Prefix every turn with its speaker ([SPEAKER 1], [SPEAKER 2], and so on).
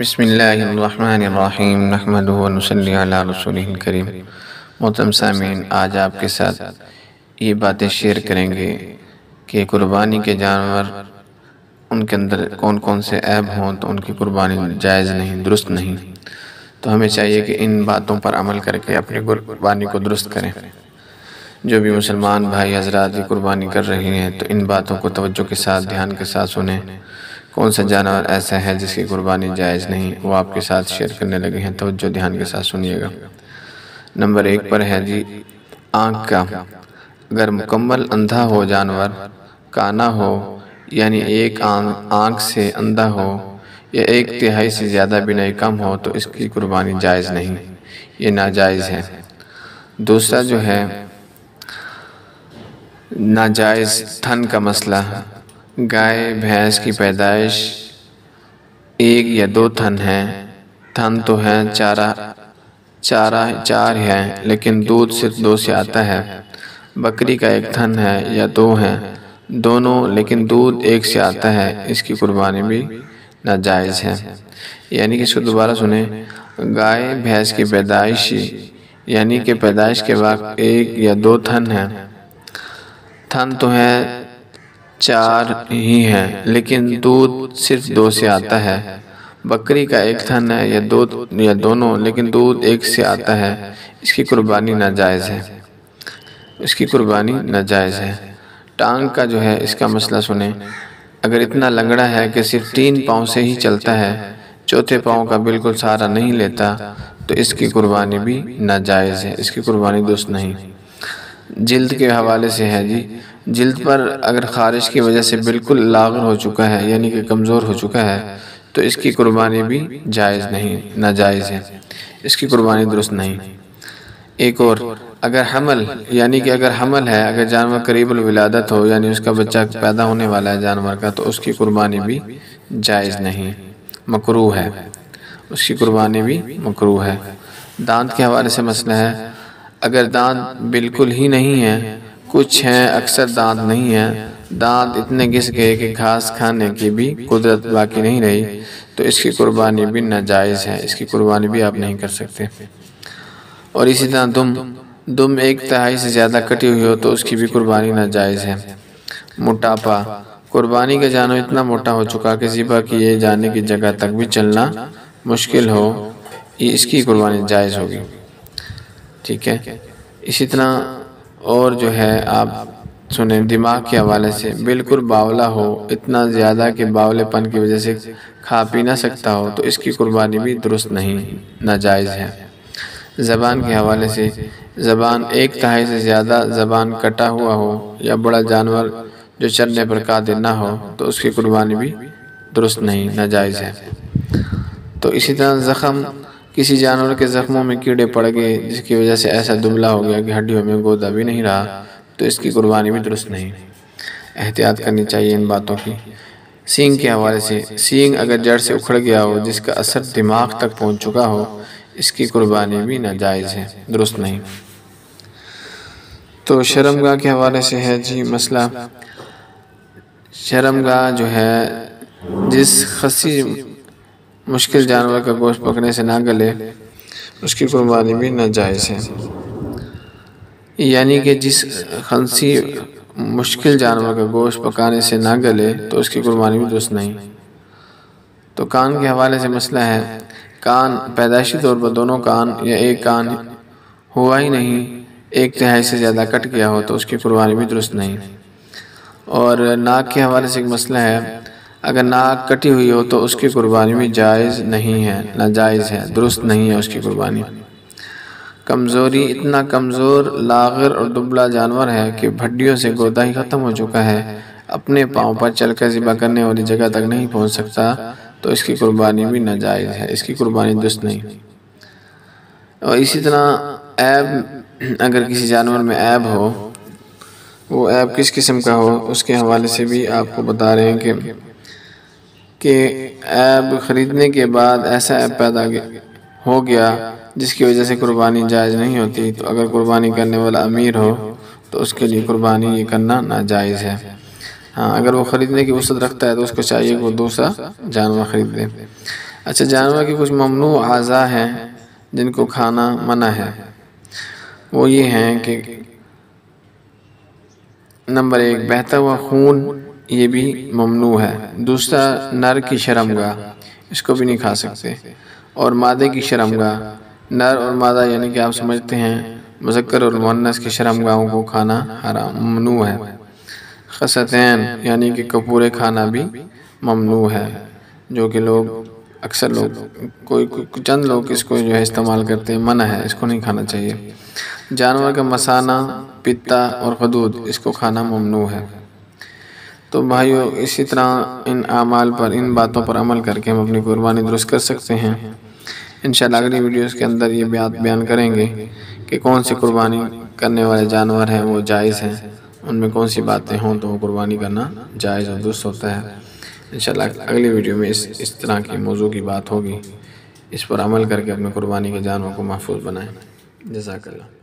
[SPEAKER 1] بسم اللہ الرحمن الرحیم نحمدہ و نصلی علی رسولہ الکریم۔ محترم سامعین، آج آپ کے ساتھ یہ باتیں شیئر کریں گے کہ قربانی کے جانور ان کے اندر کون کون سے عیب ہوں تو ان کی قربانی جائز نہیں، درست نہیں۔ تو ہمیں چاہیے کہ ان باتوں پر عمل کر کے اپنی قربانی کو درست کریں۔ جو بھی مسلمان بھائی حضرات کی قربانی کر رہے ہیں تو ان باتوں کو توجہ کے ساتھ، دھیان کے ساتھ سنیں۔ کون سا جانور ایسا ہے جس کی قربانی جائز نہیں، وہ آپ کے ساتھ شیئر کرنے لگے ہیں، توجہ دھیان کے ساتھ سنیے گا۔ نمبر 1 پر ہے جی آنکھ کا۔ اگر مکمل اندھا ہو جانور، کانا ہو یعنی ایک آنکھ سے اندھا ہو یا 1/3 سے زیادہ بینائی کم ہو تو اس کی قربانی جائز نہیں، یہ ناجائز ہے۔ دوسرا جو ہے ناجائز تھن کا مسئلہ۔ گائے بھینس کی پیدائش 1 یا 2 تھن ہیں، تھن تو ہیں چار ہیں لیکن دودھ صرف 2 سے آتا ہے۔ بکری کا 1 تھن ہے یا 2 ہیں، دونوں لیکن دودھ 1 سے آتا ہے، اس کی قربانی بھی ناجائز ہے۔ یعنی کہ اس کو دوبارہ سنیں، گائے بھینس کی پیدائش یعنی کہ پیدائش کے وقت 1 یا 2 تھن ہیں، تھن تو ہیں 4 ہی ہیں لیکن دودھ صرف 2 سے آتا ہے۔ بکری کا 1 تھن ہے یا دونوں لیکن دودھ 1 سے آتا ہے، اس کی قربانی ناجائز ہے، اس کی قربانی ناجائز ہے۔ ٹانگ کا جو ہے اس کا مسئلہ سنیں۔ اگر اتنا لنگڑا ہے کہ صرف 3 پاؤں سے ہی چلتا ہے، چوتھے پاؤں کا بالکل سہارا نہیں لیتا تو اس کی قربانی بھی ناجائز ہے، اس کی قربانی درست نہیں۔ جلد کے حوالے سے ہے جی، جلد پر اگر خارش کی وجہ سے بالکل لاغر ہو چکا ہے یعنی کہ کمزور ہو چکا ہے تو اس کی قربانی بھی جائز نہیں، ناجائز ہے، اس کی قربانی درست نہیں۔ ایک اور، اگر حمل یعنی کہ اگر حمل ہے، اگر جانور قریب الولادت ہو یعنی اس کا بچہ پیدا ہونے والا ہے جانور کا تو اس کی قربانی بھی جائز نہیں، مکروہ ہے، اس کی قربانی بھی مکروہ ہے۔ دانت کے حوالے سے مسئلہ ہے۔ اگر دانت بالکل ہی نہیں ہے، کچھ ہیں اکثر دانت نہیں ہیں، دانت اتنے گھس گئے کہ گھاس کھانے کی بھی قدرت باقی نہیں رہی تو اس کی قربانی بھی ناجائز ہے، اس کی قربانی بھی آپ نہیں کر سکتے۔ اور اسی طرح دم 1/3 سے زیادہ کٹی ہوئی ہو تو اس کی بھی قربانی ناجائز ہے۔ موٹاپا، قربانی کا جانور اتنا موٹا ہو چکا کہ ذبح کیے جانے کی جگہ تک بھی چلنا مشکل ہو، اس کی قربانی جائز ہوگی، ٹھیک ہے۔ اسی طرح اور جو ہے آپ سنیں، دماغ کے حوالے سے بالکل باولا ہو، اتنا زیادہ کہ باولے پن کی وجہ سے کھا پی نہ سکتا ہو تو اس کی قربانی بھی درست نہیں، ناجائز ہے۔ زبان کے حوالے سے، زبان 1/3 سے زیادہ زبان کٹا ہوا ہو یا بڑا جانور جو چرنے پر قادر نہ ہو تو اس کی قربانی بھی درست نہیں، ناجائز ہے۔ تو اسی طرح زخم، کسی جانور کے زخموں میں کیڑے پڑ گئے جس کی وجہ سے ایسا دبلا ہو گیا کہ ہڈیوں میں گودا بھی نہیں رہا تو اس کی قربانی بھی درست نہیں، احتیاط کرنی چاہیے ان باتوں کی۔ سینگ کے حوالے سے، سینگ اگر جڑ سے اکھڑ گیا ہو جس کا اثر دماغ تک پہنچ چکا ہو اس کی قربانی بھی ناجائز ہے، درست نہیں۔ تو شرمگاہ کے حوالے سے ہے جی مسئلہ۔ شرمگاہ جو ہے جس خصی مشکل جانور کا گوشت پکنے سے نہ گلے اس کی قربانی بھی ناجائز ہے، یعنی کہ جس خنسی مشکل جانور کا گوشت پکانے سے نہ گلے تو اس کی قربانی بھی درست نہیں۔ تو کان کے حوالے سے مسئلہ ہے۔ کان پیدائشی طور پر دونوں کان یا ایک کان ہوا ہی نہیں، 1/3 سے زیادہ کٹ گیا ہو تو اس کی قربانی بھی درست نہیں۔ اور ناک کے حوالے سے ایک مسئلہ ہے۔ اگر ناک کٹی ہوئی ہو تو اس کی قربانی بھی جائز نہیں ہے، ناجائز ہے، درست نہیں ہے اس کی قربانی۔ کمزوری، اتنا کمزور، لاغر اور دبلا جانور ہے کہ ہڈیوں سے گودا ہی ختم ہو چکا ہے، اپنے پاؤں پر چل کر ذبح کرنے والی جگہ تک نہیں پہنچ سکتا تو اس کی قربانی بھی ناجائز ہے، اس کی قربانی درست نہیں۔ اور اسی طرح عیب، اگر کسی جانور میں عیب ہو، وہ عیب کس قسم کا ہو اس کے حوالے سے بھی آپ کو بتا رہے ہیں کہ عیب خریدنے کے بعد ایسا عیب پیدا ہو گیا جس کی وجہ سے قربانی جائز نہیں ہوتی تو اگر قربانی کرنے والا امیر ہو تو اس کے لیے قربانی یہ کرنا ناجائز ہے۔ ہاں، اگر وہ خریدنے کی وسعت رکھتا ہے تو اس کو چاہیے کہ وہ دوسرا جانور خرید لے۔ اچھا، جانور کے کچھ ممنوع اعضاء ہیں جن کو کھانا منع ہے، وہ یہ ہیں کہ نمبر 1 بہتا ہوا خون، یہ بھی ممنوع ہے۔ دوسرا نر کی شرمگاہ، اس کو بھی نہیں کھا سکتے۔ اور مادے کی شرمگاہ، نر اور مادہ یعنی کہ آپ سمجھتے ہیں مذکر اور مؤنث کی شرمگاہوں کو کھانا حرام ممنوع ہے۔ خصتین یعنی کہ کپورے کھانا بھی ممنوع ہے، جو کہ لوگ اکثر لوگ کوئی چند لوگ اس کو جو ہے استعمال کرتے ہیں، منع ہے، اس کو نہیں کھانا چاہیے۔ جانور کا مثانہ، پتا اور غدود، اس کو کھانا ممنوع ہے۔ تو بھائیو، اسی طرح ان اعمال پر، ان باتوں پر عمل کر کے ہم اپنی قربانی درست کر سکتے ہیں۔ انشاءاللہ اگلی ویڈیوز کے اندر یہ بیان کریں گے کہ کون سی قربانی کرنے والے جانور ہیں وہ جائز ہیں، ان میں کون سی باتیں ہوں تو وہ قربانی کرنا جائز اور درست ہوتا ہے۔ انشاءاللہ اگلی ویڈیو میں اس طرح کی موضوع کی بات ہوگی، اس پر عمل کر کے اپنے قربانی کے جانوروں کو محفوظ بنائیں۔ جزاک اللہ۔